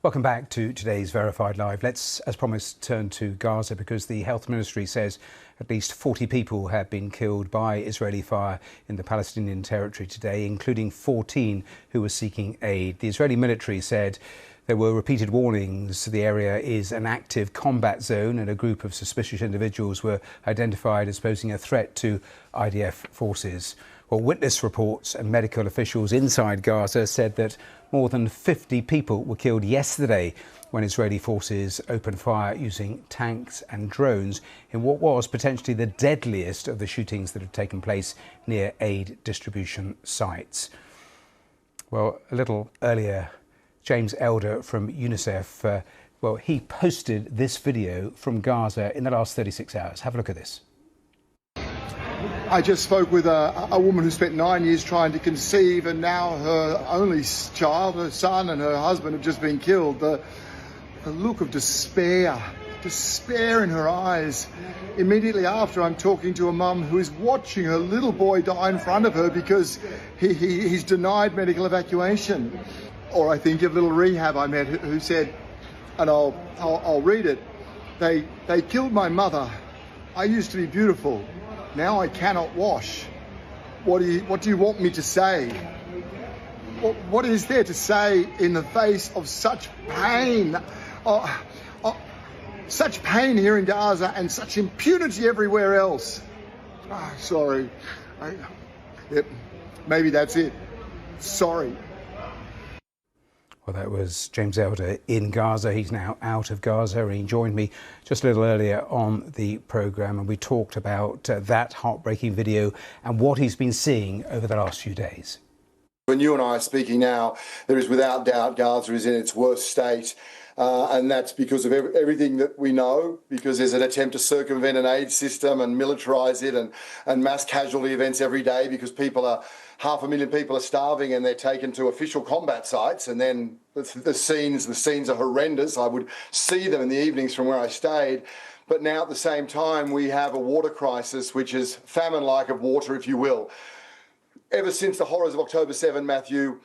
Welcome back to today's Verified Live. Let's, as promised, turn to Gaza because the Health Ministry says at least 40 people have been killed by Israeli fire in the Palestinian territory today, including 14 who were seeking aid. The Israeli military said there were repeated warnings the area is an active combat zone and a group of suspicious individuals were identified as posing a threat to IDF forces. Well, witness reports and medical officials inside Gaza said that more than 50 people were killed yesterday when Israeli forces opened fire using tanks and drones in what was potentially the deadliest of the shootings that have taken place near aid distribution sites. Well, a little earlier, James Elder from UNICEF, he posted this video from Gaza in the last 36 hours. Have a look at this. I just spoke with a woman who spent 9 years trying to conceive, and now her only child, her son and her husband have just been killed. The look of despair in her eyes. Immediately after, I'm talking to a mum who is watching her little boy die in front of her because he's denied medical evacuation. Or I think of little Rehab I met who said, and I'll read it, they killed my mother. I used to be beautiful. Now I cannot wash. What do you want me to say? What is there to say in the face of such pain? Such pain here in Gaza and such impunity everywhere else. Sorry. Yep, maybe that's it. Sorry. Well, that was James Elder in Gaza. He's now out of Gaza. He joined me just a little earlier on the programme and we talked about that heartbreaking video and what he's been seeing over the last few days. When you and I are speaking now, there is without doubt Gaza is in its worst state. And that's because of everything that we know, because there's an attempt to circumvent an aid system and militarise it and mass casualty events every day because 500,000 people are starving and they're taken to official combat sites, and then the scenes are horrendous. I would see them in the evenings from where I stayed. But now at the same time we have a water crisis, which is famine-like of water, if you will. Ever since the horrors of October 7, Matthew,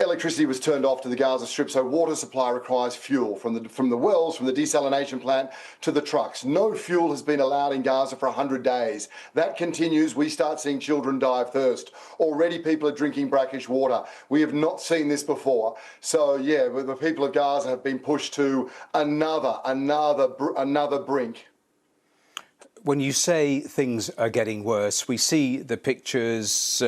electricity was turned off to the Gaza Strip, so water supply requires fuel from the wells, from the desalination plant to the trucks. No fuel has been allowed in Gaza for 100 days. That continues. We start seeing children die of thirst. Already people are drinking brackish water. We have not seen this before. So yeah, the people of Gaza have been pushed to another brink. When you say things are getting worse, we see the pictures.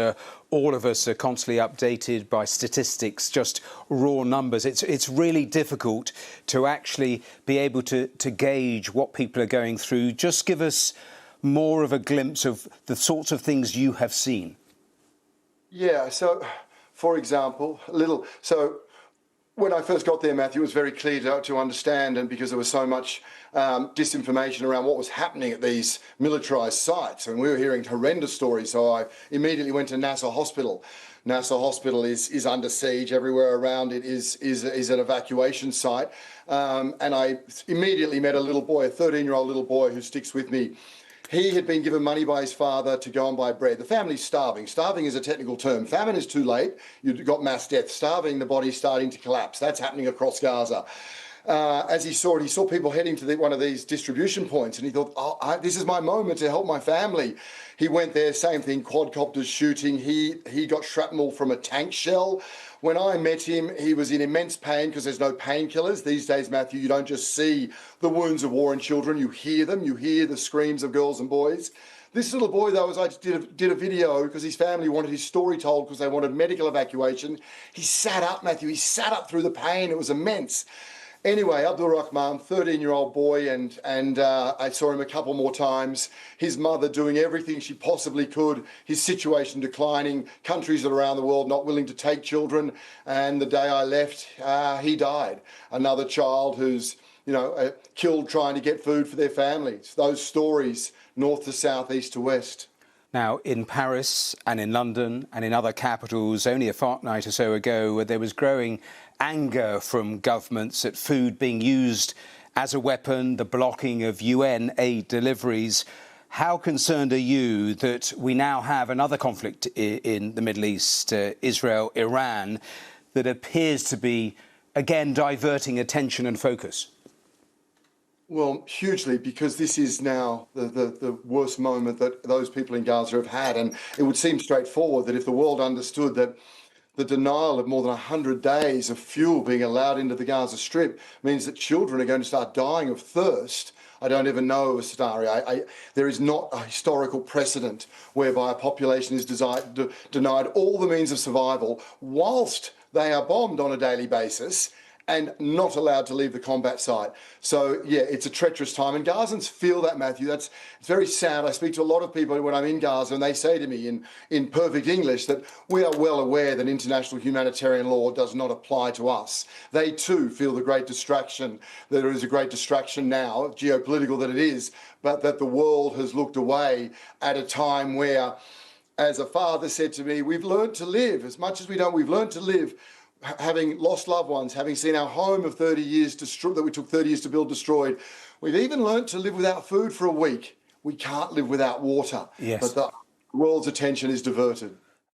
All of us are constantly updated by statistics, just raw numbers. It's really difficult to actually be able to gauge what people are going through. Just give us more of a glimpse of the sorts of things you have seen. Yeah, so, for example, when I first got there, Matthew, it was very clear to understand, and because there was so much disinformation around what was happening at these militarised sites, and we were hearing horrendous stories, so I immediately went to Nasser Hospital. Nasser Hospital is under siege. Everywhere around it is an evacuation site, and I immediately met a little boy, a 13-year-old little boy who sticks with me. He had been given money by his father to go and buy bread. The family's starving. Starving is a technical term. Famine is too late. You've got mass death. Starving, the body's starting to collapse. That's happening across Gaza. As he saw it, he saw people heading to one of these distribution points, and he thought, this is my moment to help my family. He went there, same thing, quadcopters shooting. He got shrapnel from a tank shell. When I met him, he was in immense pain because there's no painkillers. These days, Matthew, you don't just see the wounds of war in children, you hear them, you hear the screams of girls and boys. This little boy, though, as I did a video because his family wanted his story told because they wanted medical evacuation, he sat up, Matthew, he sat up through the pain. It was immense. Anyway, Abdul Rahman, 13-year-old boy, and I saw him a couple more times. His mother doing everything she possibly could. His situation declining. Countries around the world not willing to take children. And the day I left, he died. Another child who's, killed trying to get food for their families. Those stories, north to south, east to west. Now, in Paris and in London and in other capitals, only a fortnight or so ago, there was growing anger from governments at food being used as a weapon, the blocking of UN aid deliveries. How concerned are you that we now have another conflict in the Middle East, Israel, Iran, that appears to be again diverting attention and focus? Well, hugely, because this is now the worst moment that those people in Gaza have had. And it would seem straightforward that if the world understood that the denial of more than 100 days of fuel being allowed into the Gaza Strip means that children are going to start dying of thirst, I don't even know of a scenario. There is not a historical precedent whereby a population is denied all the means of survival whilst they are bombed on a daily basis and not allowed to leave the combat site. So, yeah, it's a treacherous time. And Gazans feel that, Matthew. It's very sad. I speak to a lot of people when I'm in Gaza, and they say to me in perfect English that we are well aware that international humanitarian law does not apply to us. They, too, feel the great distraction, that there is a great distraction now, geopolitical that it is, but that the world has looked away at a time where, as a father said to me, we've learned to live. As much as we don't, we've learned to live. Having lost loved ones, having seen our home of 30 years that we took 30 years to build destroyed, we've even learnt to live without food for a week. We can't live without water. Yes. But the world's attention is diverted.